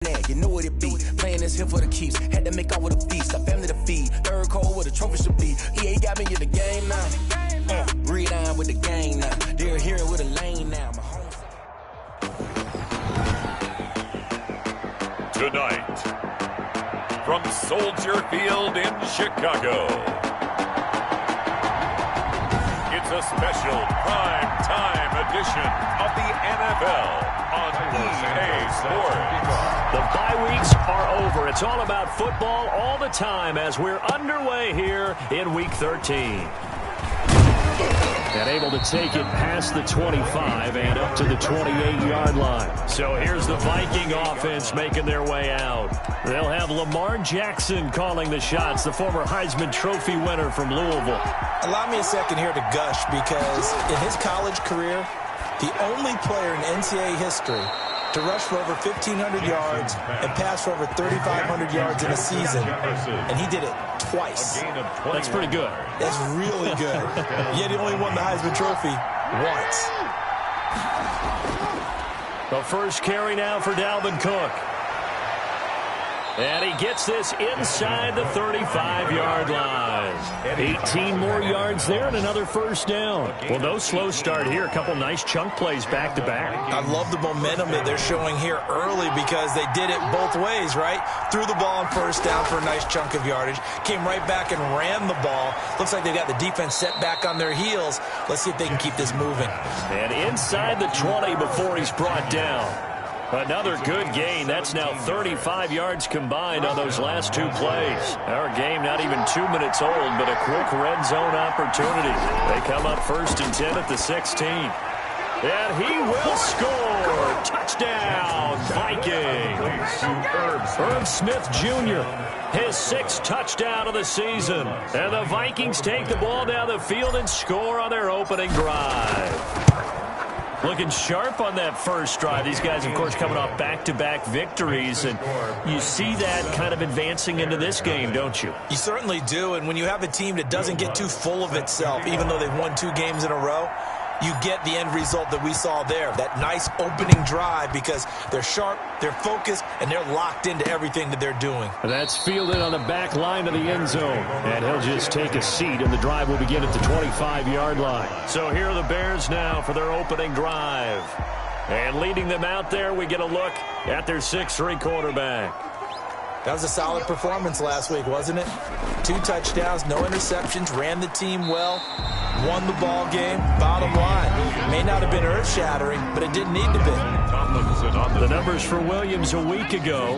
You know what it be. Playing this here for the keeps. Had to make off with a feast. A family to feed. Third cold where the trophy should be. EA got me in the game now. Breed on with the gang now. They're here with a lane now. Tonight, from Soldier Field in Chicago, it's a special prime time edition of the NFL on EA Sports. The bye weeks are over. It's all about football all the time as we're underway here in Week 13. And able to take it past the 25 and up to the 28-yard line. So here's the Viking offense making their way out. They'll have Lamar Jackson calling the shots, the former Heisman Trophy winner from Louisville. Allow me a second here to gush because in his college career, the only player in NCAA history to rush for over 1,500 yards and pass for over 3,500 yards in a season, and he did it twice. That's pretty good. That's really good. Yet he only won the Heisman Trophy once. The first carry now for Dalvin Cook. And he gets this inside the 35-yard line. 18 more yards there and another first down. Well, no slow start here. A couple nice chunk plays back-to-back. I love the momentum that they're showing here early because they did it both ways, right? Threw the ball on first down for a nice chunk of yardage. Came right back and ran the ball. Looks like they've got the defense set back on their heels. Let's see if they can keep this moving. And inside the 20 before he's brought down. Another good gain. That's now 35 yards combined on those last two plays. Our game not even 2 minutes old, but a quick red zone opportunity. They come up 1st and 10 at the 16. And he will score. Touchdown, Vikings. Irv Smith Jr., his 6th touchdown of the season. And the Vikings take the ball down the field and score on their opening drive. Looking sharp on that first drive. These guys, of course, coming off back-to-back victories, and you see that kind of advancing into this game, don't you? You certainly do, and when you have a team that doesn't get too full of itself, even though they've won 2 games in a row, you get the end result that we saw there, that nice opening drive because they're sharp, they're focused, and they're locked into everything that they're doing. That's fielded on the back line of the end zone, and he'll just take a seat, and the drive will begin at the 25-yard line. So here are the Bears now for their opening drive. And leading them out there, we get a look at their 6'3" quarterback. That was a solid performance last week, wasn't it? 2 touchdowns, no interceptions, ran the team well, won the ball game. Bottom line, may not have been earth-shattering, but it didn't need to be. The numbers for Williams a week ago,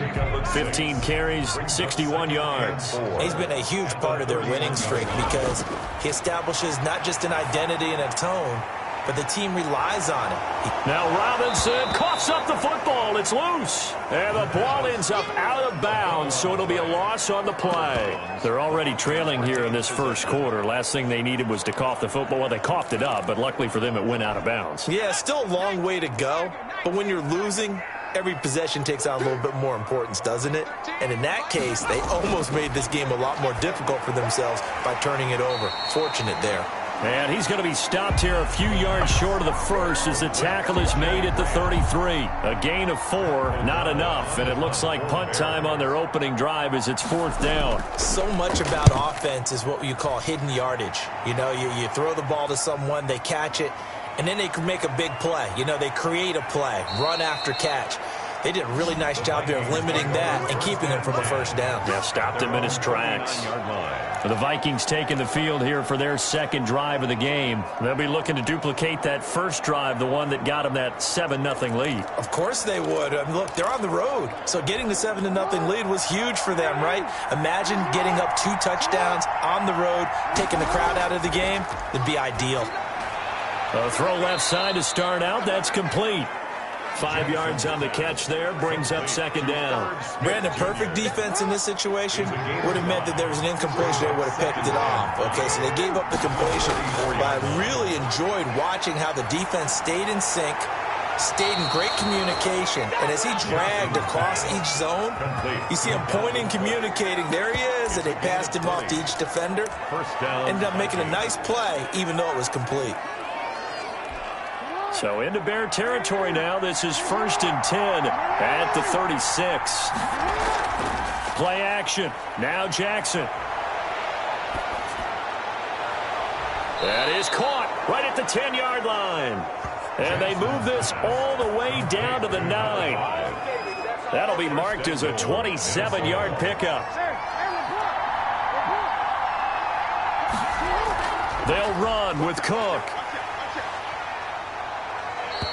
15 carries, 61 yards. He's been a huge part of their winning streak because he establishes not just an identity and a tone, but the team relies on it. Now Robinson coughs up the football. It's loose. And the ball ends up out of bounds, so it'll be a loss on the play. They're already trailing here in this first quarter. Last thing they needed was to cough the football. Well, they coughed it up, but luckily for them, it went out of bounds. Yeah, still a long way to go. But when you're losing, every possession takes on a little bit more importance, doesn't it? And in that case, they almost made this game a lot more difficult for themselves by turning it over. Fortunate there. And he's going to be stopped here a few yards short of the first as the tackle is made at the 33. A gain of 4, not enough. And it looks like punt time on their opening drive as it's 4th down. So much about offense is what you call hidden yardage. You know, you throw the ball to someone, they catch it, and then they can make a big play. You know, they create a play, run after catch. They did a really nice job there of limiting that and keeping him from a first down. Yeah, stopped him in his tracks. The Vikings taking the field here for their 2nd drive of the game. They'll be looking to duplicate that first drive, the one that got them that 7-0 lead. Of course they would. I mean, look, they're on the road. So getting the 7-0 lead was huge for them, right? Imagine getting up 2 touchdowns on the road, taking the crowd out of the game. It'd be ideal. A throw left side to start out. That's complete. 5 yards on the catch there, brings up 2nd down. Brandon, perfect defense in this situation would have meant that there was an incompletion. They would have picked it off. Okay, so they gave up the completion. But I really enjoyed watching how the defense stayed in sync, stayed in great communication, and as he dragged across each zone, you see him pointing, communicating. There he is, and they passed him off to each defender. Ended up making a nice play, even though it was complete. So into Bear territory now. This is 1st and 10 at the 36. Play action. Now Jackson. That is caught right at the 10-yard line. And they move this all the way down to the 9. That'll be marked as a 27-yard pickup. They'll run with Cook.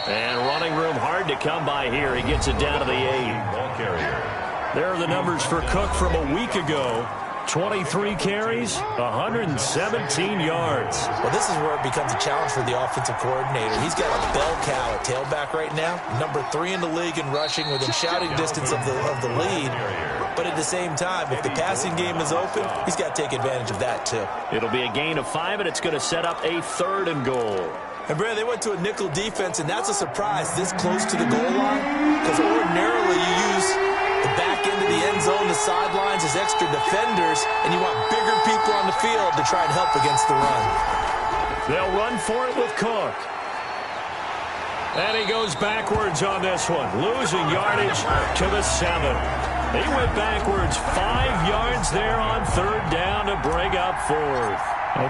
And running room hard to come by here. He gets it down to the 8. There are the numbers for Cook from a week ago. 23 carries, 117 yards. Well, this is where it becomes a challenge for the offensive coordinator. He's got a bell cow at tailback right now. Number 3 in the league in rushing, within shouting distance of the lead. But at the same time, if the passing game is open, he's got to take advantage of that too. It'll be a gain of 5, and it's going to set up a 3rd and goal. And, Brad, they went to a nickel defense, and that's a surprise this close to the goal line, because ordinarily you use the back end of the end zone, the sidelines as extra defenders, and you want bigger people on the field to try and help against the run. They'll run for it with Cook. And he goes backwards on this one, losing yardage to the 7. He went backwards 5 yards there on 3rd down to bring up 4th.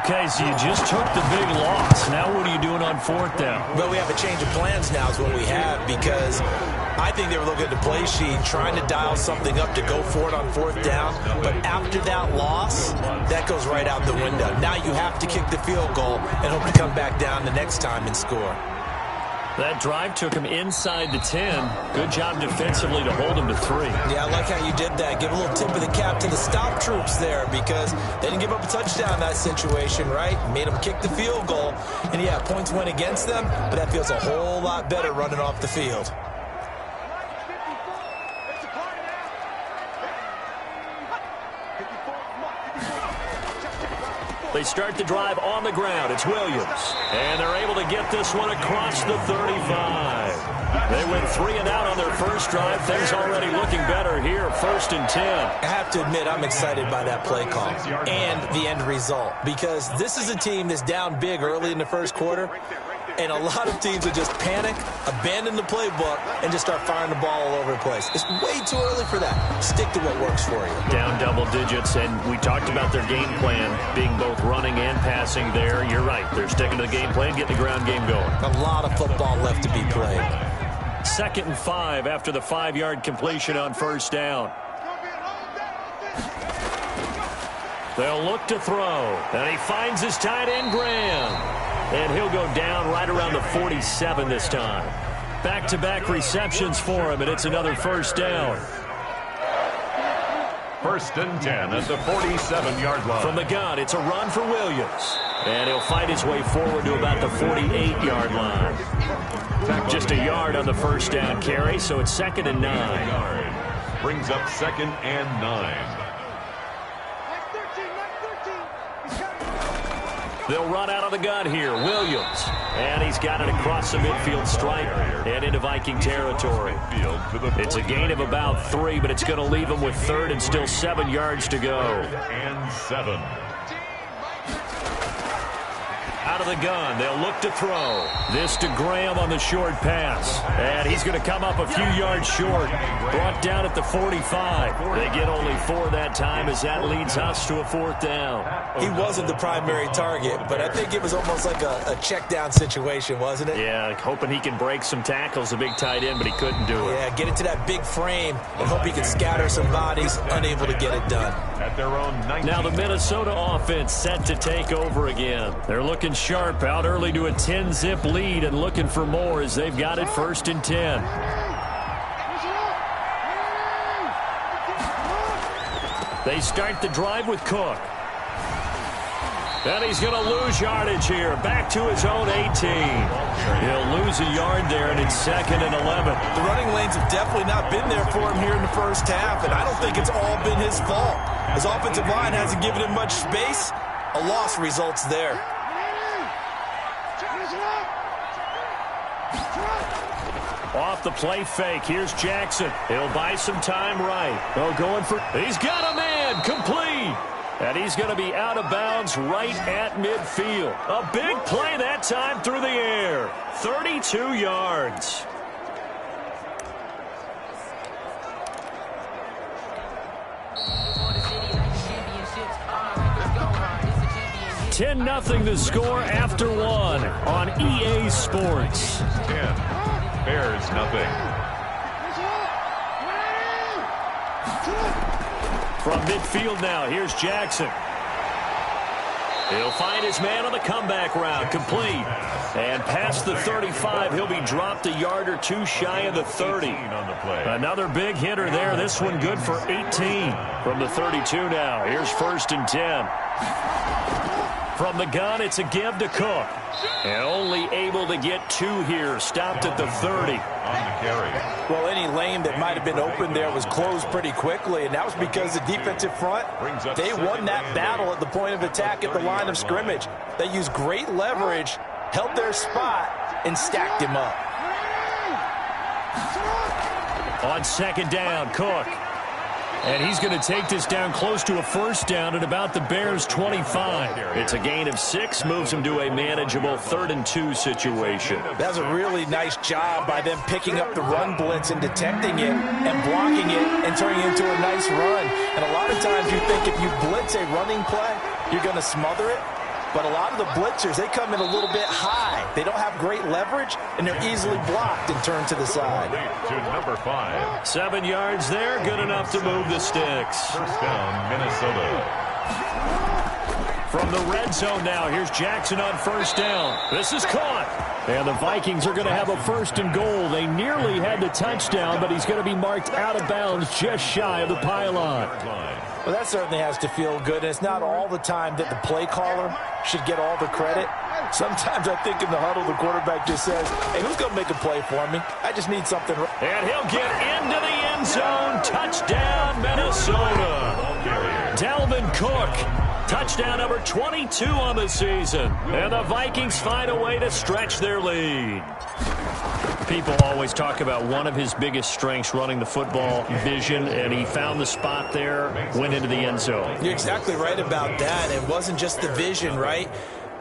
Okay, so you just took the big loss. Now what are you doing on 4th down? Well, we have a change of plans now is what we have, because I think they were looking at the play sheet, trying to dial something up to go for it on 4th down. But after that loss, that goes right out the window. Now you have to kick the field goal and hope to come back down the next time and score. That drive took him inside the 10. Good job defensively to hold him to 3. Yeah, I like how you did that. Give a little tip of the cap to the stop troops there, because they didn't give up a touchdown in that situation, right? Made them kick the field goal. And, yeah, points went against them, but that feels a whole lot better running off the field. They start the drive on the ground. It's Williams. And they're able to get this one across the 35. They went 3 and out on their first drive. Things already looking better here. 1st and 10. I have to admit, I'm excited by that play call and the end result, because this is a team that's down big early in the first quarter. And a lot of teams will just panic, abandon the playbook, and just start firing the ball all over the place. It's way too early for that. Stick to what works for you. Down double digits, and we talked about their game plan being both running and passing there. You're right. They're sticking to the game plan, getting the ground game going. A lot of football left to be played. 2nd and 5 after the 5-yard completion on 1st down. They'll look to throw, and he finds his tight end, Graham. And he'll go down right around the 47 this time. Back-to-back receptions for him, and it's another 1st down. 1st and 10 at the 47-yard line. From the gun, it's a run for Williams. And he'll fight his way forward to about the 48-yard line. Just a yard on the 1st down carry, so it's 2nd and 9. Brings up 2nd and 9. They'll run out of the gun here. Williams. And he's got it across the midfield stripe and into Viking territory. It's a gain of about 3, but it's going to leave him with 3rd and still 7 yards to go. And 7. Out of the gun. They'll look to throw. This to Graham on the short pass. And he's going to come up a few yards short. Brought down at the 45. They get only 4 that time as that leads us to a 4th down. He wasn't the primary target, but I think it was almost like a check down situation, wasn't it? Yeah, hoping he can break some tackles, a big tight end, but he couldn't do it. Yeah, get into that big frame and hope he can scatter some bodies, unable to get it done. At their own 19. Now the Minnesota offense set to take over again. They're looking sharp, out early to a 10-zip lead and looking for more as they've got it 1st and 10. They start the drive with Cook. And he's going to lose yardage here. Back to his own 18. He'll lose a yard there, and it's 2nd and 11. The running lanes have definitely not been there for him here in the first half, and I don't think it's all been his fault. His offensive line hasn't given him much space. A loss results there. Off the play fake. Here's Jackson. He'll buy some time right. Oh, going for... He's got a man. Complete. And he's going to be out of bounds right at midfield. A big play that time through the air. 32 yards. 10-0 the score after one on EA Sports. 10. Bears nothing. From midfield now, here's Jackson. He'll find his man on the comeback route, complete. And past the 35, he'll be dropped a yard or two shy of the 30. Another big hitter there, this one good for 18. From the 32 now, here's 1st and 10. From the gun, it's a give to Cook. And only able to get 2 here, stopped at the 30. Well, any lane that might have been open there was closed pretty quickly, and that was because the defensive front, they won that battle at the point of attack at the line of scrimmage. They used great leverage, held their spot, and stacked him up. On 2nd down, Cook. And he's going to take this down close to a 1st down at about the Bears' 25. It's a gain of 6, moves him to a manageable 3rd and 2 situation. That's a really nice job by them picking up the run blitz and detecting it and blocking it and turning it into a nice run. And a lot of times you think if you blitz a running play, you're going to smother it. But a lot of the blitzers, they come in a little bit high. They don't have great leverage, and they're easily blocked and turned to the side. To number 5. 7 yards there, good enough to move the sticks. 1st down, Minnesota. From the red zone now, here's Jackson on 1st down. This is caught. And the Vikings are going to have a 1st and goal. They nearly had the touchdown, but he's going to be marked out of bounds just shy of the pylon. Well, that certainly has to feel good. And it's not all the time that the play caller should get all the credit. Sometimes I think in the huddle, the quarterback just says, hey, who's going to make a play for me? I just need something. And he'll get into the end zone. Touchdown, Minnesota. Dalvin Cook. Touchdown number 22 on the season. And the Vikings find a way to stretch their lead. People always talk about one of his biggest strengths, running the football, vision, and he found the spot there, went into the end zone. You're exactly right about that. It wasn't just the vision, right?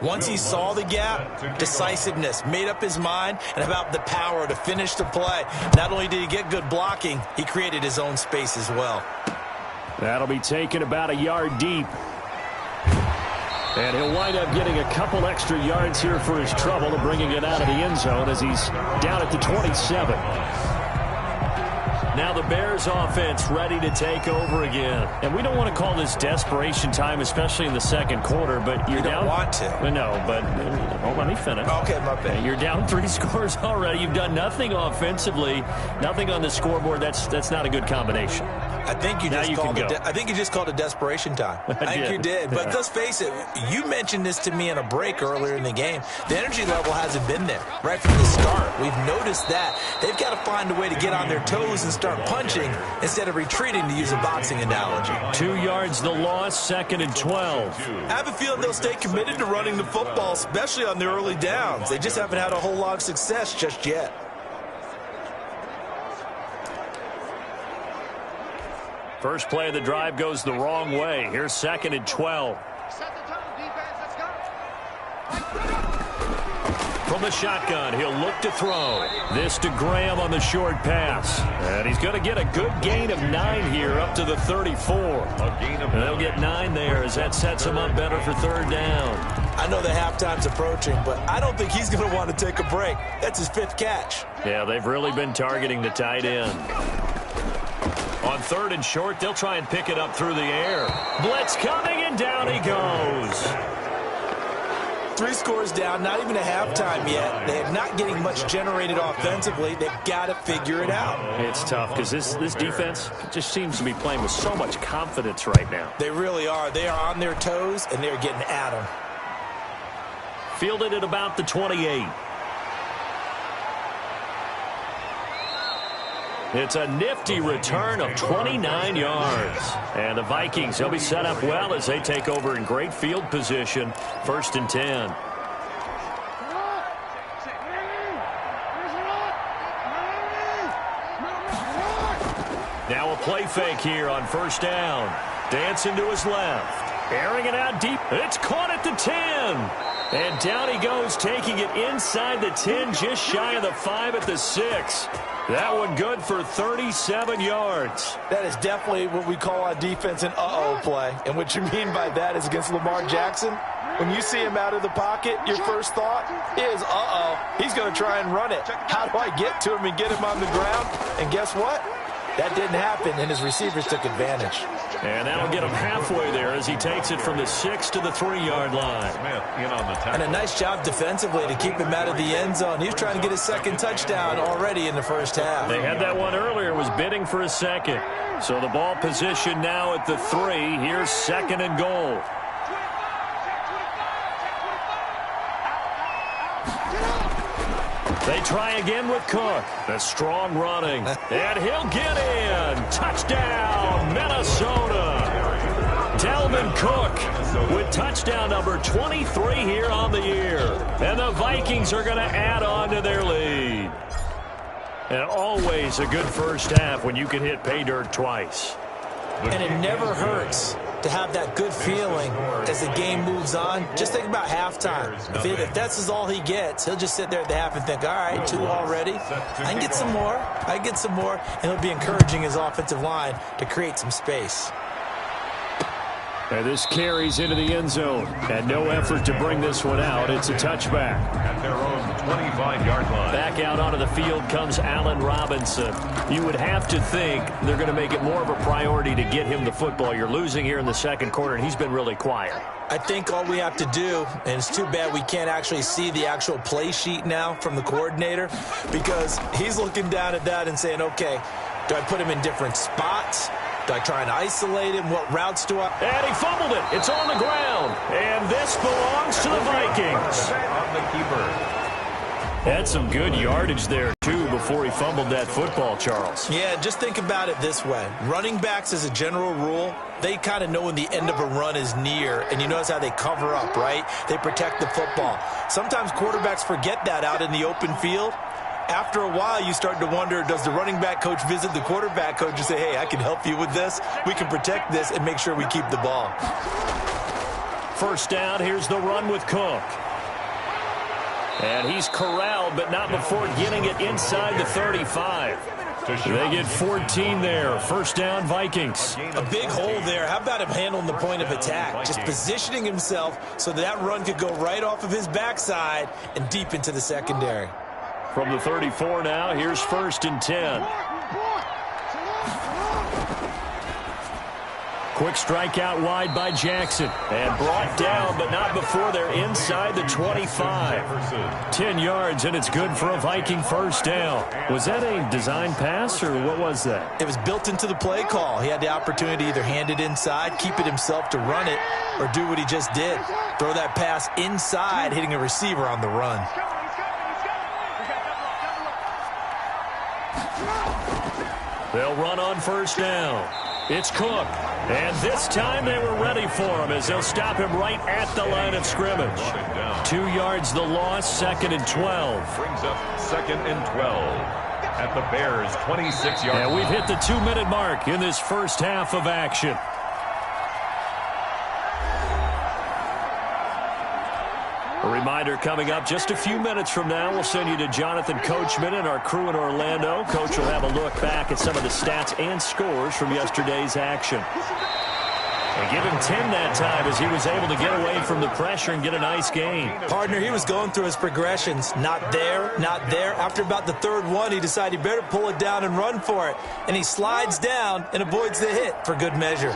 Once he saw the gap, decisiveness, made up his mind, and about the power to finish the play. Not only did he get good blocking, he created his own space as well. That'll be taken about a yard deep. And he'll wind up getting a couple extra yards here for his trouble and bringing it out of the end zone as he's down at the 27. Now the Bears offense ready to take over again. And we don't want to call this desperation time, especially in the 2nd quarter, but you're down. You don't want to. No, but let me finish. Okay, my bad. You're down 3 scores already. You've done nothing offensively, nothing on the scoreboard. That's not a good combination. I think you just called it desperation time. I think you did. But let's face it, you mentioned this to me in a break earlier in the game. The energy level hasn't been there right from the start. We've noticed that. They've got to find a way to get on their toes and start punching instead of retreating, to use a boxing analogy. 2 yards the loss, 2nd and 12. I have a feeling they'll stay committed to running the football, especially on their early downs. They just haven't had a whole lot of success just yet. First play of the drive goes the wrong way. Here's 2nd and 12. From the shotgun, he'll look to throw. This to Graham on the short pass. And he's going to get a good gain of 9 here up to the 34. And they'll get 9 there as that sets him up better for 3rd down. I know the halftime's approaching, but I don't think he's going to want to take a break. That's his 5th catch. Yeah, they've really been targeting the tight end. On 3rd and short, they'll try and pick it up through the air. Blitz coming, and down he goes. 3 scores down, not even a halftime yet. They're not getting much generated offensively. They've got to figure it out. It's tough because this defense just seems to be playing with so much confidence right now. They really are. They are on their toes, and they're getting at them. Fielded at about the 28. It's a nifty return of 29 yards. And the Vikings, they'll be set up well as they take over in great field position. 1st and 10. Now a play fake here on 1st down. Dancing to his left. Airing it out deep. It's caught at the 10. And down he goes, taking it inside the 10, just shy of the 5 at the 6. That one good for 37 yards. That is definitely what we call on defense an uh-oh play. And what you mean by that is against Lamar Jackson, when you see him out of the pocket, your first thought is, uh-oh, he's going to try and run it. How do I get to him and get him on the ground? And guess what? That didn't happen, and his receivers took advantage. And that'll get him halfway there as he takes it from the 6 to the 3-yard line. And a nice job defensively to keep him out of the end zone. He was trying to get his second touchdown already in the first half. They had that one earlier, was bidding for a second. So the ball position now at the 3. Here's 2nd and goal. They try again with Cook. The strong running. And he'll get in. Touchdown, Minnesota. Dalvin Cook with touchdown number 23 here on the year. And the Vikings are going to add on to their lead. And always a good first half when you can hit pay dirt twice. And it never hurts to have that good feeling as the game moves on. Just think about halftime. If that's all he gets, he'll just sit there at the half and think, all right, 2 already. I can get some more. I can get some more. And he'll be encouraging his offensive line to create some space. And this carries into the end zone. And no effort to bring this one out. It's a touchback. At their own 25-yard line. Back out onto the field comes Allen Robinson. You would have to think they're going to make it more of a priority to get him the football. You're losing here in the second quarter, and he's been really quiet. I think all we have to do, and it's too bad we can't actually see the actual play sheet now from the coordinator, because he's looking down at that and saying, okay, do I put him in different spots? Do I try and isolate him? What routes do I? And he fumbled it. It's on the ground. And this belongs to the Vikings. On the keeper. Had some good yardage there, too, before he fumbled that football, Charles. Yeah, just think about it this way. Running backs, as a general rule, they kind of know when the end of a run is near, and you notice how they cover up, right? They protect the football. Sometimes quarterbacks forget that out in the open field. After a while, you start to wonder, does the running back coach visit the quarterback coach and say, hey, I can help you with this. We can protect this and make sure we keep the ball. First down, here's the run with Cook. And he's corralled, but not before getting it inside the 35. They get 14 there. First down, Vikings. A big hole there. How about him handling the point of attack? Just positioning himself so that run could go right off of his backside and deep into the secondary. From the 34 now, here's 1st and 10. Quick strike out wide by Jackson. And brought down, but not before they're inside the 25. 10 yards, and it's good for a Viking first down. Was that a design pass, or what was that? It was built into the play call. He had the opportunity to either hand it inside, keep it himself to run it, or do what he just did. Throw that pass inside, hitting a receiver on the run. They'll run on first down. It's Cook. And this time they were ready for him as they'll stop him right at the line of scrimmage. 2 yards the loss, 2nd and 12. Brings up 2nd and 12 at the Bears' 26-yard line. And we've hit the 2-minute mark in this first half of action. A reminder coming up just a few minutes from now, we'll send you to Jonathan Coachman and our crew in Orlando. Coach will have a look back at some of the stats and scores from yesterday's action. They give him 10 that time as he was able to get away from the pressure and get a nice gain. Partner, he was going through his progressions. Not there, not there. After about the 3rd one, he decided he better pull it down and run for it. And he slides down and avoids the hit for good measure.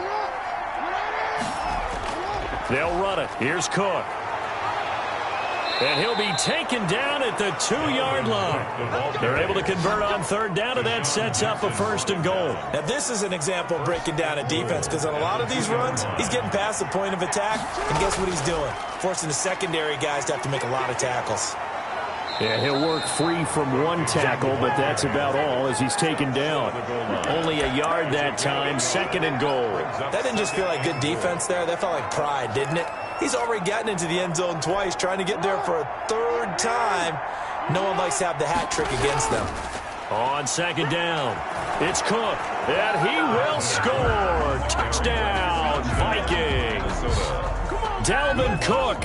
They'll run it. Here's Cook. And he'll be taken down at the 2-yard line. They're able to convert on 3rd down, and that sets up a 1st and goal. Now, this is an example of breaking down a defense, because on a lot of these runs, he's getting past the point of attack, and guess what he's doing? Forcing the secondary guys to have to make a lot of tackles. Yeah, he'll work free from 1 tackle, but that's about all as he's taken down. Only a yard that time, 2nd and goal. That didn't just feel like good defense there. That felt like pride, didn't it? He's already gotten into the end zone twice, trying to get there for a 3rd time. No one likes to have the hat trick against them. On 2nd down, it's Cook, and he will score. Touchdown, Vikings. Dalvin Cook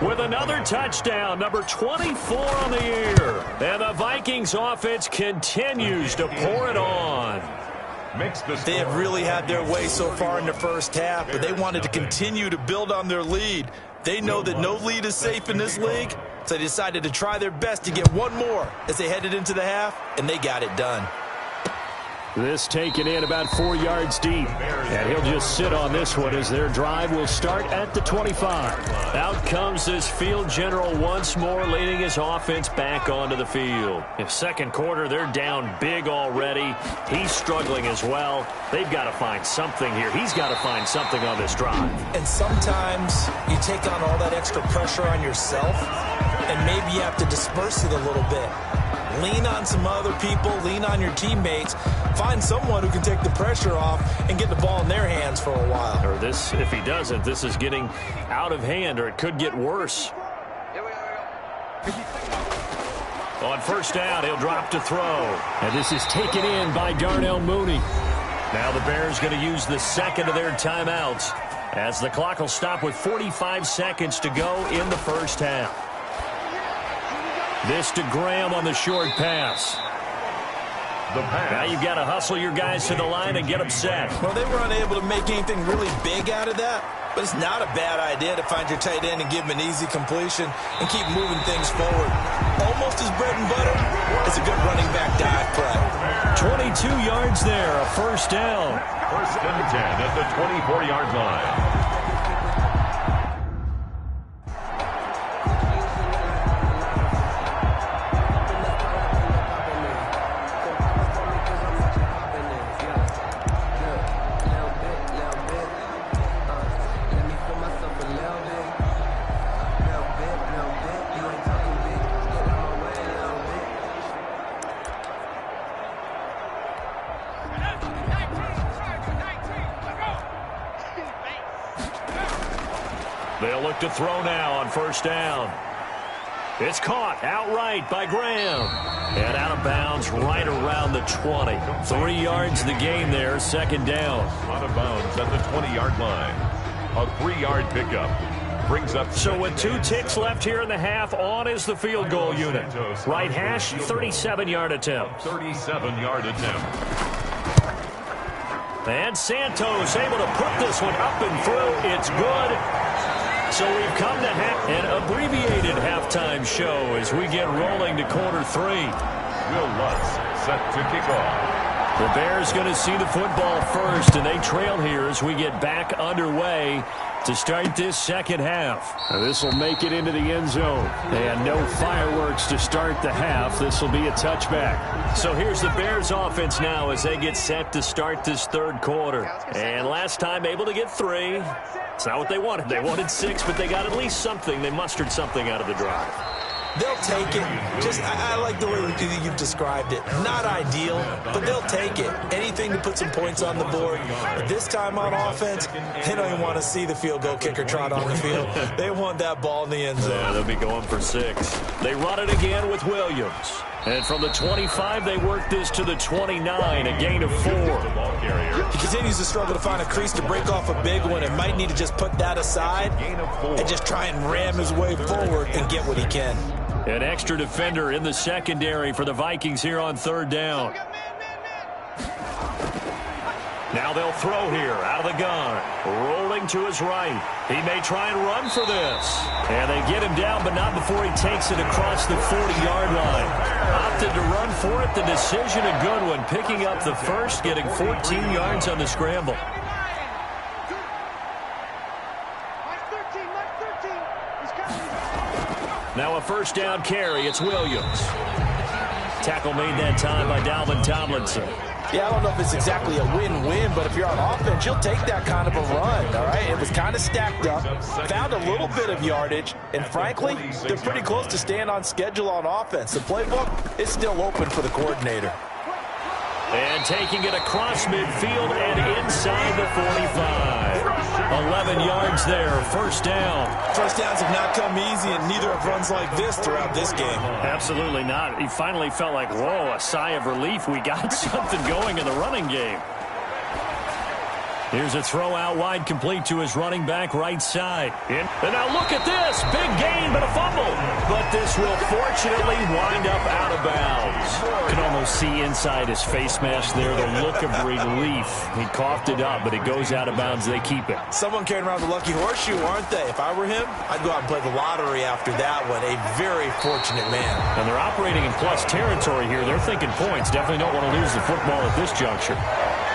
with another touchdown, number 24 on the year. And the Vikings offense continues to pour it on. They have really had their way so far in the first half, but they wanted to continue to build on their lead. They know that no lead is safe in this league, so they decided to try their best to get one more as they headed into the half, and they got it done. This taken in about 4 yards deep. And he'll just sit on this one as their drive will start at the 25. Out comes this field general once more, leading his offense back onto the field. In second quarter, they're down big already. He's struggling as well. They've got to find something here. He's got to find something on this drive. And sometimes you take on all that extra pressure on yourself, and maybe you have to disperse it a little bit. Lean on some other people, lean on your teammates, find someone who can take the pressure off and get the ball in their hands for a while. Or this, if he doesn't, this is getting out of hand, or it could get worse. On first down, he'll drop to throw. And this is taken in by Darnell Mooney. Now the Bears going to use the second of their timeouts as the clock will stop with 45 seconds to go in the first half. This to Graham on the short pass. Now you've got to hustle your guys to the line and get them set. Well, they were unable to make anything really big out of that, but it's not a bad idea to find your tight end and give him an easy completion and keep moving things forward. Almost as bread and butter as a good running back dive play. 22 yards there, a first down. First and 10 at the 24-yard line. They'll look to throw now on first down. It's caught outright by Graham. And out of bounds right around the 20. 3 yards the gain there, second down. Out of bounds at the 20-yard line. A 3-yard pickup brings up. So with 2 ticks left here in the half, on is the field goal unit. Right hash, 37-yard attempt. 37-yard attempt. And Santos able to put this one up and through. It's good. So we've come to an abbreviated halftime show as we get rolling to quarter 3. Will Lutz set to kick off. The Bears going to see the football first, and they trail here as we get back underway to start this second half. This will make it into the end zone. And no fireworks to start the half. This will be a touchback. So here's the Bears offense now as they get set to start this third quarter. And last time able to get 3. It's not what they wanted. They wanted 6, but they got at least something. They mustered something out of the drive. They'll take it. I like the way you've described it. Not ideal, but they'll take it. Anything to put some points on the board. But this time on offense, they don't even want to see the field goal kicker trot on the field. They want that ball in the end zone. Yeah, they'll be going for 6. They run it again with Williams. And from the 25, they work this to the 29, a gain of 4. He continues to struggle to find a crease to break off a big one and might need to just put that aside and just try and ram his way forward and get what he can. An extra defender in the secondary for the Vikings here on third down. Now they'll throw here out of the gun. Rolling to his right. He may try and run for this. And they get him down, but not before he takes it across the 40-yard line. Opted to run for it. The decision a good one. Picking up the first, getting 14 yards on the scramble. Now a first down carry. It's Williams. Tackle made that time by Dalvin Tomlinson. Yeah, I don't know if it's exactly a win-win, but if you're on offense, you'll take that kind of a run, all right? It was kind of stacked up, found a little bit of yardage, and frankly, they're pretty close to staying on schedule on offense. The playbook is still open for the coordinator. And taking it across midfield and inside the 45. 11 yards there, first down. First downs have not come easy, and neither have runs like this throughout this game. Absolutely not. He finally felt like, whoa, a sigh of relief. We got something going in the running game. Here's a throw out wide, complete to his running back right side. And now look at this. Big gain, but a fumble. But this will fortunately wind up out of bounds. You can almost see inside his face mask there the look of relief. He coughed it up, but it goes out of bounds. They keep it. Someone carrying around the lucky horseshoe, aren't they? If I were him, I'd go out and play the lottery after that one. A very fortunate man. And they're operating in plus territory here. They're thinking points. Definitely don't want to lose the football at this juncture.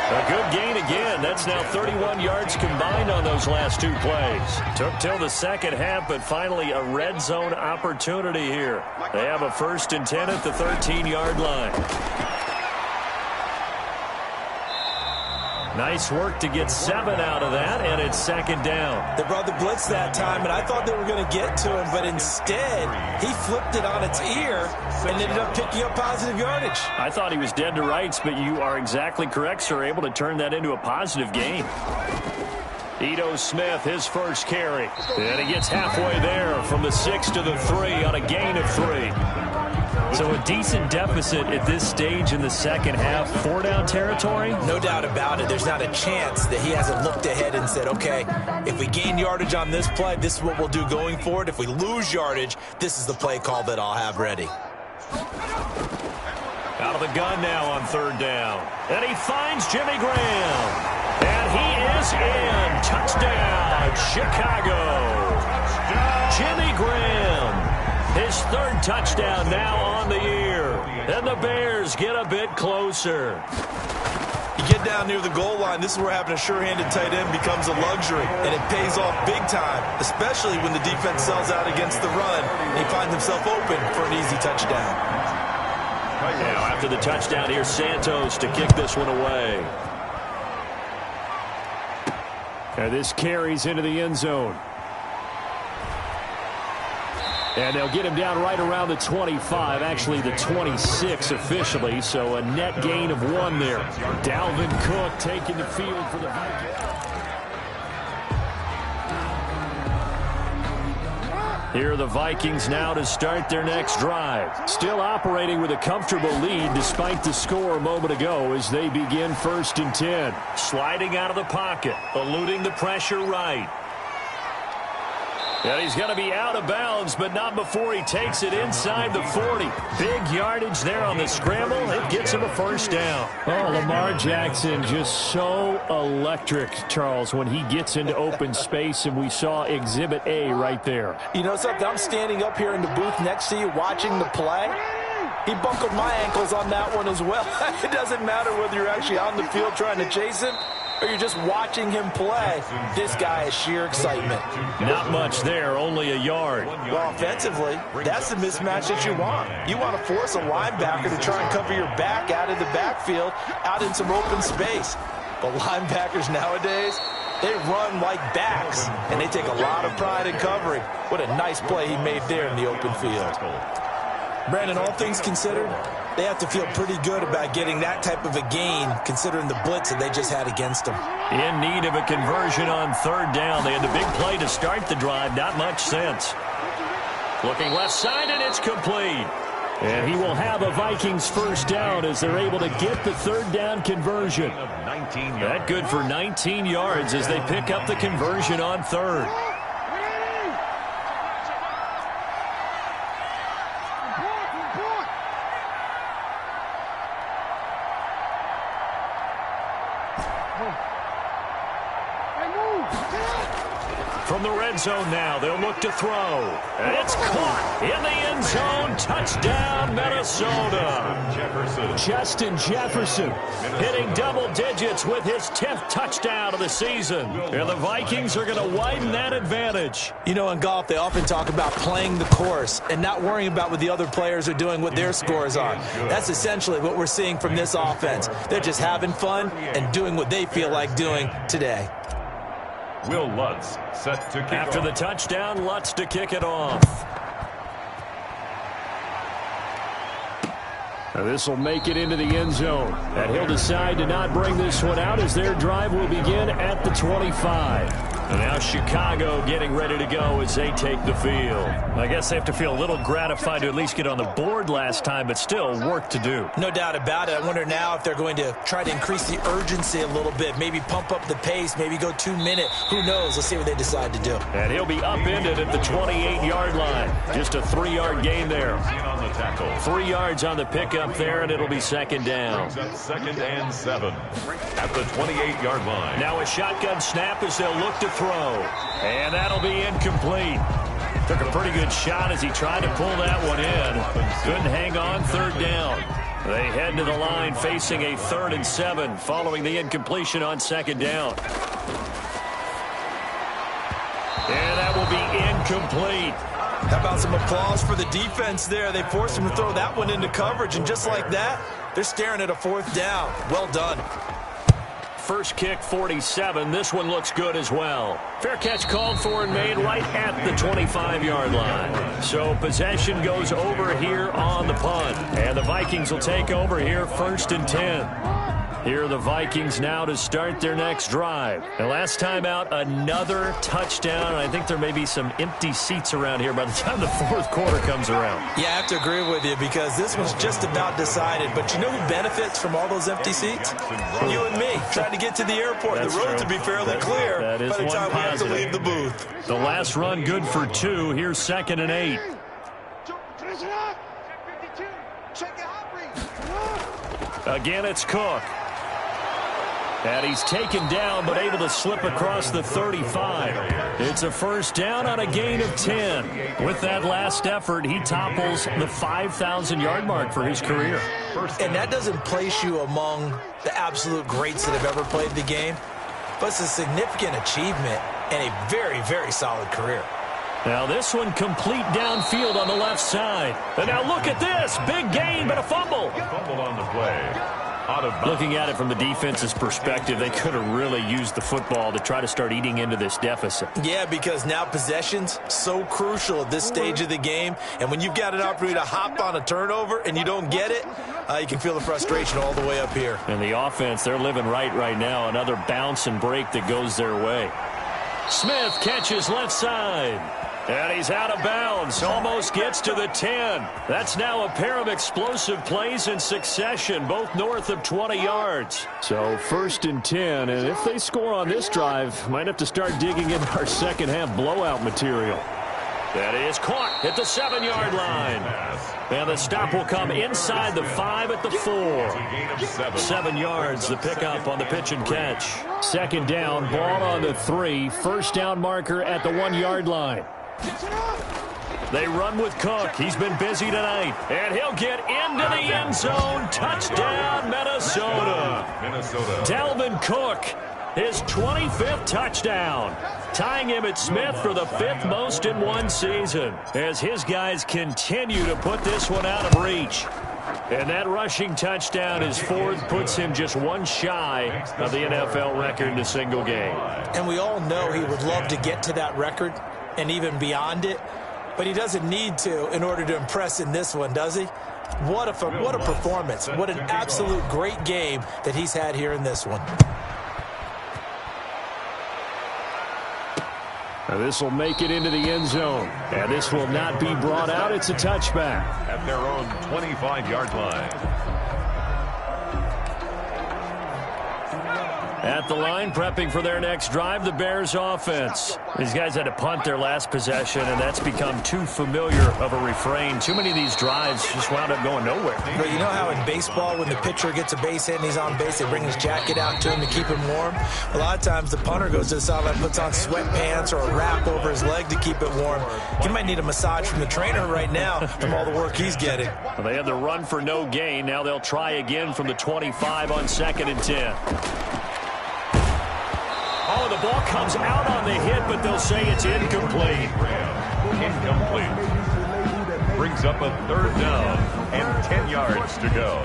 A good gain again. That's now 31 yards combined on those last two plays. Took till the second half, but finally a red zone opportunity here. They have a 1st and 10 at the 13-yard line. Nice work to get 7 out of that, and it's 2nd down. They brought the blitz that time, and I thought they were going to get to him, but instead he flipped it on its ear and ended up picking up positive yardage. I thought he was dead to rights, but you are exactly correct, sir. Able to turn that into a positive gain. Ito Smith, his first carry. And he gets halfway there from the 6 to the 3 on a gain of 3. So a decent deficit at this stage in the second half. 4-down territory? No doubt about it. There's not a chance that he hasn't looked ahead and said, okay, if we gain yardage on this play, this is what we'll do going forward. If we lose yardage, this is the play call that I'll have ready. Out of the gun now on 3rd down. And he finds Jimmy Graham. And he is in. Touchdown, Chicago. Jimmy Graham. His 3rd touchdown now on the year. And the Bears get a bit closer. You get down near the goal line, this is where having a sure-handed tight end becomes a luxury. And it pays off big time, especially when the defense sells out against the run. And he finds himself open for an easy touchdown. Now after the touchdown, here's Santos to kick this one away. And this carries into the end zone. And they'll get him down right around the 25, actually the 26 officially, so a net gain of 1 there. Dalvin Cook taking the field for the Vikings. Here are the Vikings now to start their next drive. Still operating with a comfortable lead despite the score a moment ago as they begin 1st and 10. Sliding out of the pocket, eluding the pressure right. And he's going to be out of bounds, but not before he takes it inside the 40. Big yardage there on the scramble. It gets him a 1st down. Oh, Lamar Jackson just so electric, Charles, when he gets into open space, and we saw Exhibit A right there. You know something? I'm standing up here in the booth next to you watching the play. He buckled my ankles on that one as well. It doesn't matter whether you're actually on the field trying to chase him or you're just watching him play. This guy is sheer excitement. Not much there, only a yard. Well, offensively, that's the mismatch that you want. You want to force a linebacker to try and cover your back out of the backfield, out in some open space. But linebackers nowadays, they run like backs, and they take a lot of pride in covering. What a nice play he made there in the open field. Brandon, all things considered, they have to feel pretty good about getting that type of a gain, considering the blitz that they just had against them. In need of a conversion on 3rd down. They had the big play to start the drive. Not much sense. Looking left side, and it's complete. And he will have a Vikings 1st down as they're able to get the 3rd down conversion. That good for 19 yards as they pick up the conversion on 3rd. From the red zone now, they'll look to throw. And it's caught in the end zone. Touchdown, Minnesota. Justin Jefferson hitting double digits with his 10th touchdown of the season. And the Vikings are going to widen that advantage. You know, in golf, they often talk about playing the course and not worrying about what the other players are doing, what their scores are. That's essentially what we're seeing from this offense. They're just having fun and doing what they feel like doing today. Will Lutz set to kick After off. the touchdown, Lutz to kick it off. Now this will make it into the end zone. And he'll decide to not bring this one out as their drive will begin at the 25. And now Chicago getting ready to go as they take the field. I guess they have to feel a little gratified to at least get on the board last time, but still work to do. No doubt about it. I wonder now if they're going to try to increase the urgency a little bit, maybe pump up the pace, maybe go 2 minute. Who knows? Let's see what they decide to do. And he'll be upended at the 28-yard line. Just a 3-yard gain there. 3 yards on the pickup there, and it'll be second down. Second and 7 at the 28-yard line. Now a shotgun snap as they'll look to throw. And that'll be incomplete. Took a pretty good shot as he tried to pull that one in. Couldn't hang on, third down. They head to the line facing a 3rd and 7 following the incompletion on second down. And that will be incomplete. How about some applause for the defense there? They forced him to throw that one into coverage, and just like that, they're staring at a 4th down. Well done. First kick, 47. This one looks good as well. Fair catch called for and made right at the 25-yard line. So possession goes over here on the punt. And the Vikings will take over here 1st and 10. Here are the Vikings now to start their next drive. And last time out, another touchdown. I think there may be some empty seats around here by the time the 4th quarter comes around. Yeah, I have to agree with you because this one's just about decided. But you know who benefits from all those empty seats? You and me, trying to get to the airport. That's the road true. to be fairly clear That is by the one time we have to positive. leave the booth. The last run good for 2. Here's 2nd and 8. Again, it's Cook. And he's taken down, but able to slip across the 35. It's a first down on a gain of 10. With that last effort, he topples the 5,000-yard mark for his career. And that doesn't place you among the absolute greats that have ever played the game, but it's a significant achievement and a very, very solid career. Now this one complete downfield on the left side. And now look at this. Big gain, but a fumble. Fumble on the play. Out of bounds. Looking at it from the defense's perspective, they could have really used the football to try to start eating into this deficit. Yeah, because now possession's so crucial at this stage of the game. And when you've got an opportunity to hop on a turnover and you don't get it, you can feel the frustration all the way up here. And the offense, they're living right now. Another bounce and break that goes their way. Smith catches left side. And he's out of bounds. Almost gets to the 10. That's now a pair of explosive plays in succession, both north of 20 yards. So 1st and 10. And if they score on this drive, might have to start digging into our second half blowout material. That is caught at the 7-yard line. And the stop will come inside the 5 at the 4. 7 yards, the pickup on the pitch and catch. Second down, ball on the 3. First down marker at the 1-yard line. They run with Cook. He's been busy tonight. And he'll get into the end zone. Touchdown, Minnesota. Dalvin Cook, his 25th touchdown. Tying him at Smith for the 5th most in one season. As his guys continue to put this one out of reach. And that rushing touchdown, his 4th, puts him just one shy of the NFL record in a single game. And we all know he would love to get to that record and even beyond it, but he doesn't need to in order to impress in this one, does he? What a performance. What an absolute great game that he's had here in this one. Now this will make it into the end zone. And this will not be brought out. It's a touchback. At their own 25-yard line. At the line, prepping for their next drive, the Bears offense. These guys had to punt their last possession, and that's become too familiar of a refrain. Too many of these drives just wound up going nowhere. But you know how in baseball, when the pitcher gets a base hit and he's on base, they bring his jacket out to him to keep him warm? A lot of times the punter goes to the sideline, puts on sweatpants or a wrap over his leg to keep it warm. He might need a massage from the trainer right now from all the work he's getting. Well, they had the run for no gain. Now they'll try again from the 25 on 2nd and 10. Oh, the ball comes out on the hit, but they'll say it's incomplete. Incomplete. Brings up a 3rd down and 10 yards to go.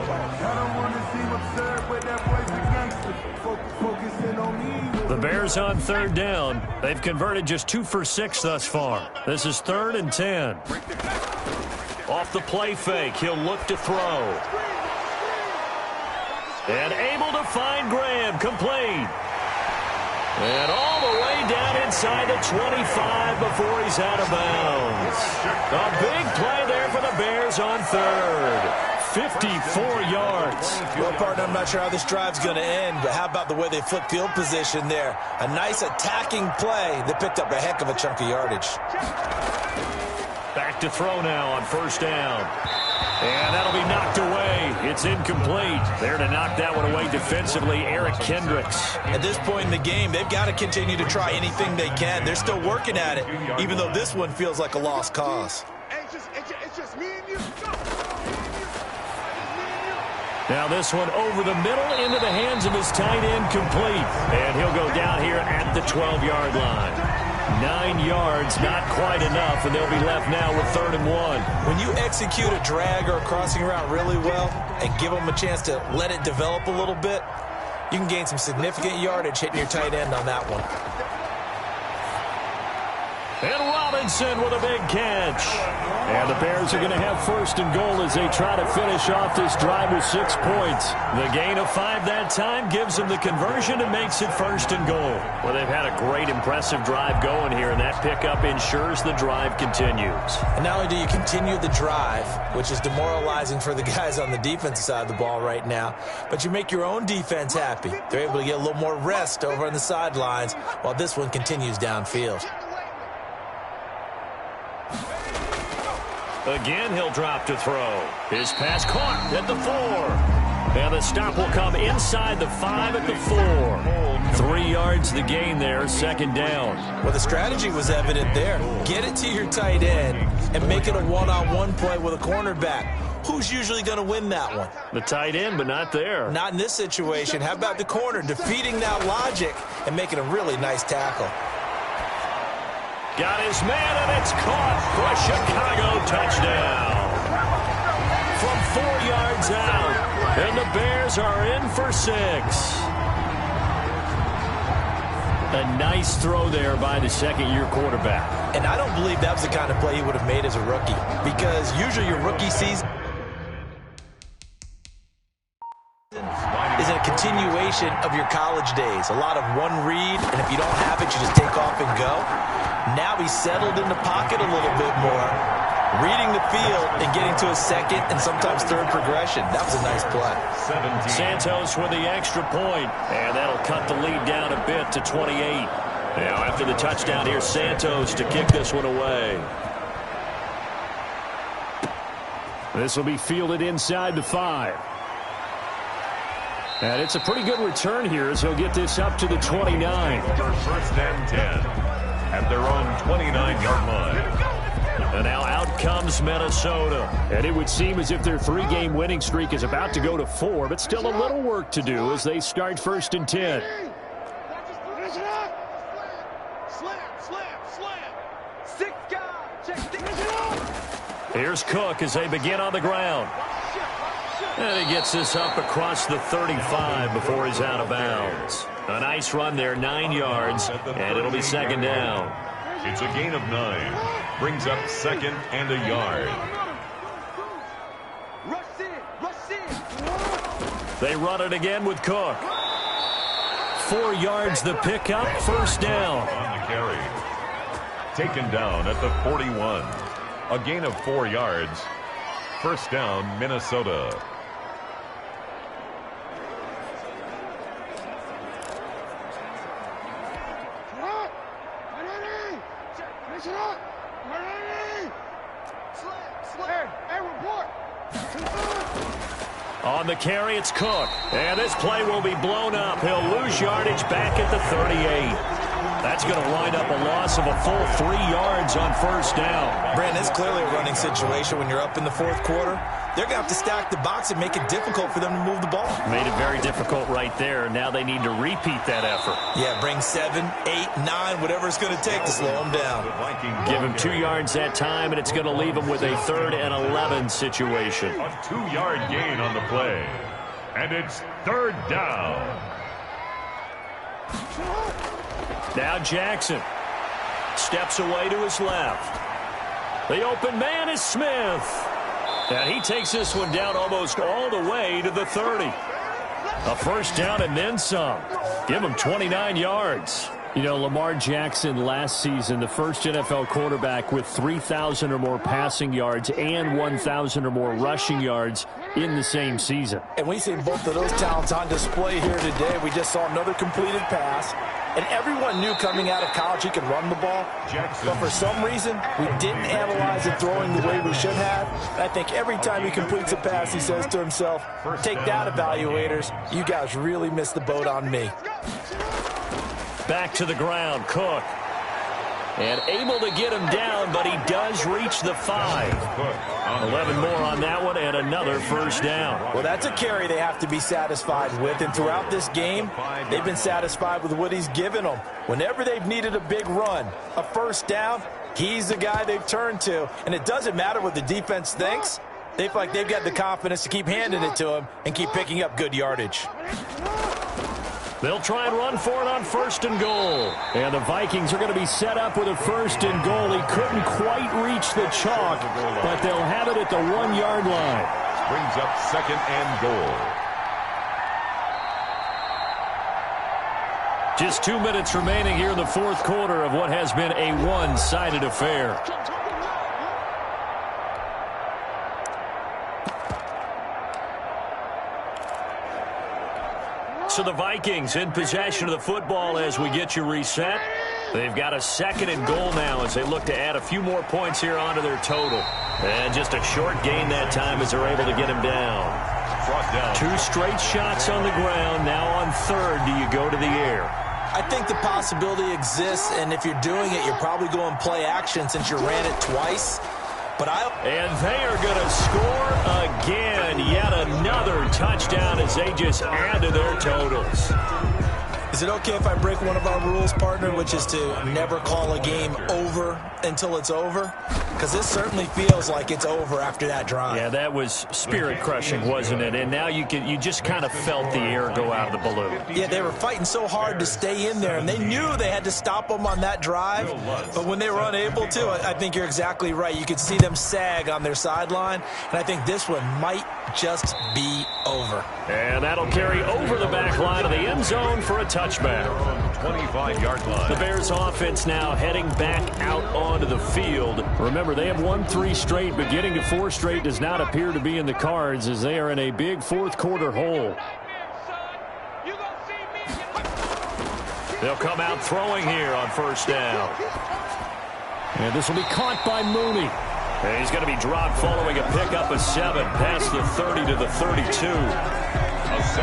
The Bears on 3rd down. They've converted just 2 for 6 thus far. This is 3rd and 10. Off the play fake, he'll look to throw. And able to find Graham, complete. And all the way down inside. inside the 25 before he's out of bounds. A big play there for the Bears on third. 54 yards. Well, partner, I'm not sure how this drive's going to end, but how about the way they flip field position there? A nice attacking play that picked up a heck of a chunk of yardage. Back to throw now on first down. And that'll be knocked away. It's incomplete. There to knock that one away defensively, Eric Kendricks. At this point in the game, they've got to continue to try anything they can. They're still working at it, even though this one feels like a lost cause. It's just me and you. Now this one over the middle into the hands of his tight end, complete. And he'll go down here at the 12-yard line. 9 yards, not quite enough, and they'll be left now with 3rd and 1. When you execute a drag or a crossing route really well and give them a chance to let it develop a little bit, you can gain some significant yardage hitting your tight end on that one. And Robinson with a big catch. And the Bears are going to have 1st and goal as they try to finish off this drive with 6 points. The gain of 5 that time gives them the conversion and makes it 1st and goal. Well, they've had a great, impressive drive going here, and that pickup ensures the drive continues. And not only do you continue the drive, which is demoralizing for the guys on the defensive side of the ball right now, but you make your own defense happy. They're able to get a little more rest over on the sidelines while this one continues downfield. Again, he'll drop to throw. His pass caught at the 4. And the stop will come inside the 5 at the 4. 3 yards the gain there, 2nd down. Well, the strategy was evident there. Get it to your tight end and make it a one-on-one play with a cornerback. Who's usually going to win that one? The tight end, but not there. Not in this situation. How about the corner defeating that logic and making a really nice tackle? Got his man, and it's caught for a Chicago touchdown. From 4 yards out, and the Bears are in for 6. A nice throw there by the second-year quarterback. And I don't believe that was the kind of play he would have made as a rookie, because usually your rookie season is a continuation of your college days. A lot of one read, and if you don't have it, you just take off and go. Now he's settled in the pocket a little bit more, reading the field and getting to a 2nd and sometimes 3rd progression. That was a nice play. Santos with the extra point, and that'll cut the lead down a bit to 28. Now after the touchdown, here's Santos to kick this one away. This will be fielded inside the 5. And it's a pretty good return here as he'll get this up to the 29. 1st and 10 at their own 29-yard line. And now out comes Minnesota. And it would seem as if their 3-game winning streak is about to go to 4, but still a little work to do as they start 1st and 10. Here's Cook as they begin on the ground. And he gets this up across the 35 before he's out of bounds. A nice run there, 9 yards, and it'll be 2nd down. It's a gain of 9. Brings up 2nd and a yard. They run it again with Cook. 4 yards the pickup, 1st down. On the carry. Taken down at the 41. A gain of 4 yards. 1st down, Minnesota. On the carry, it's Cook. And this play will be blown up. He'll lose yardage back at the 38. That's going to wind up a loss of a full 3 yards on 1st down. Brandon, it's clearly a running situation when you're up in the 4th quarter. They're going to have to stack the box and make it difficult for them to move the ball. Made it very difficult right there. Now they need to repeat that effort. Yeah, bring 7, 8, 9, whatever it's going to take to slow them down. Give him 2 yards that time, and it's going to leave him with a 3rd and 11 situation. A 2-yard gain on the play. And it's 3rd down. Now Jackson steps away to his left. The open man is Smith. And he takes this one down almost all the way to the 30. A 1st down and then some. Give him 29 yards. You know, Lamar Jackson last season, the first NFL quarterback with 3,000 or more passing yards and 1,000 or more rushing yards in the same season. And we see both of those talents on display here today. We just saw another completed pass. And everyone knew coming out of college he could run the ball. But for some reason, we didn't analyze it throwing the way we should have. And I think every time he completes a pass, he says to himself, take that, evaluators. You guys really missed the boat on me. Back to the ground, Cook. And able to get him down, but he does reach the 5. 11 more on that one, and another first down. Well, that's a carry they have to be satisfied with. And throughout this game, they've been satisfied with what he's given them. Whenever they've needed a big run, a first down, he's the guy they've turned to. And it doesn't matter what the defense thinks. They feel like they've got the confidence to keep handing it to him and keep picking up good yardage. They'll try and run for it on 1st and goal. And the Vikings are going to be set up with a 1st and goal. He couldn't quite reach the chalk, but they'll have it at the 1-yard line. Brings up 2nd and goal. Just 2 minutes remaining here in the 4th quarter of what has been a one-sided affair. So the Vikings in possession of the football as we get you reset. They've got a 2nd and goal now as they look to add a few more points here onto their total. And just a short gain that time as they're able to get him down. 2 straight shots on the ground. Now on 3rd, do you go to the air? I think the possibility exists, and if you're doing it, you're probably going play action since you ran it twice. And they are going to score again. Yet another touchdown as they just add to their totals. Is it okay if I break one of our rules, partner, which is to never call a game over until it's over? Because this certainly feels like it's over after that drive. Yeah, that was spirit-crushing, wasn't it? And now you just kind of felt the air go out of the balloon. Yeah, they were fighting so hard to stay in there, and they knew they had to stop them on that drive. But when they were unable to, I think you're exactly right. You could see them sag on their sideline, and I think this one might just be over. And that'll carry over the back line of the end zone for a touchback. 25-yard line. The Bears offense now heading back out onto the field. Remember, they have won 3 straight, but getting to 4 straight does not appear to be in the cards as they are in a big 4th quarter hole. They'll come out throwing here on 1st down. And this will be caught by Mooney. And he's going to be dropped following a pickup of 7 past the 30 to the 32.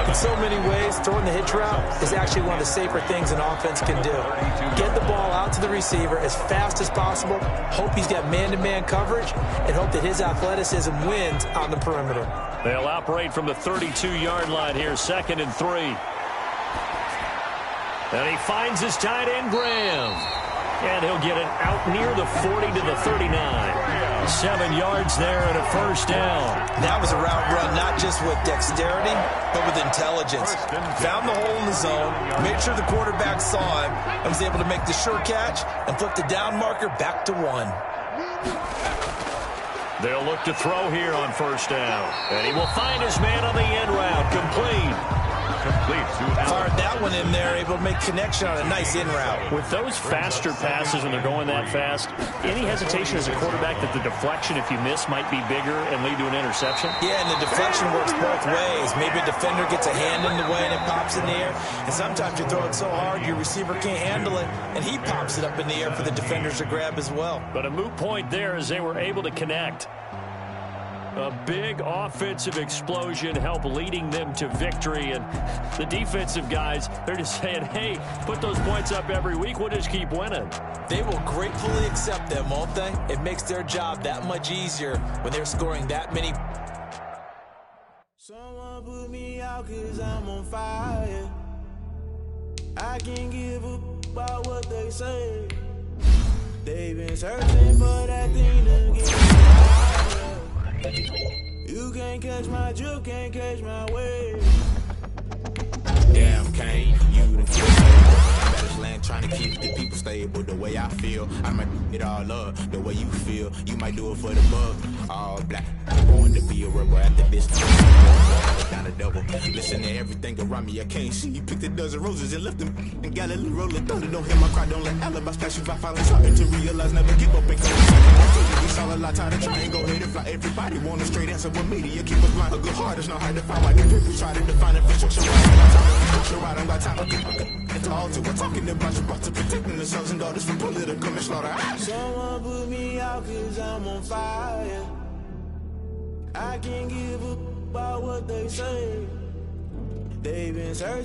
In so many ways, throwing the hitch route is actually one of the safer things an offense can do. Get the ball out to the receiver as fast as possible, hope he's got man-to-man coverage, and hope that his athleticism wins on the perimeter. They'll operate from the 32-yard line here, 2nd and 3. And he finds his tight end, Graham. And he'll get it out near the 40 to the 39. 7 yards there and a first down. That was a route run not just with dexterity, but with intelligence. Found the hole in the zone, made sure the quarterback saw him, and was able to make the sure catch and flip the down marker back to 1. They'll look to throw here on 1st down. And he will find his man on the end route. Complete. Fired that one in there, able to make connection on a nice in route. With those faster passes when they're going that fast, any hesitation as a quarterback that the deflection, if you miss, might be bigger and lead to an interception? Yeah, and the deflection works both ways. Maybe a defender gets a hand in the way and it pops in the air. And sometimes you throw it so hard your receiver can't handle it, and he pops it up in the air for the defenders to grab as well. But a moot point there as they were able to connect. A big offensive explosion helped leading them to victory. And the defensive guys, they're just saying, hey, put those points up every week. We'll just keep winning. They will gratefully accept them, won't they? It makes their job that much easier when they're scoring that many. Someone put me out 'cause I'm on fire. I can't give up about what they say. They've been searching for that thing to get me. You can't catch my drift, can't catch my wave. Damn, Kane, you the king. Better land trying to keep the people stay label the way I feel. I might it all up the way you feel. You might do it for the bug. All black. Born to be a rebel after this time. Down a double. Listen to everything around me. I can't see. You picked a dozen roses and left them in Galilee rolling thunder. Don't hear my cry. Don't let alibis pass you by. Finally starting to realize never give up and come second. We saw a lot tired of trying. Go ahead and fly. Everybody want a straight answer with media. Keep us blind. A good heart is not hard to find. Why the people try to define it for sure. I don't got time to talk to. We're talking about you, about to protecting the sons and daughters from political manslaughter. Someone put me out 'cause I'm on fire. I can't give up about what they say. They've been searching.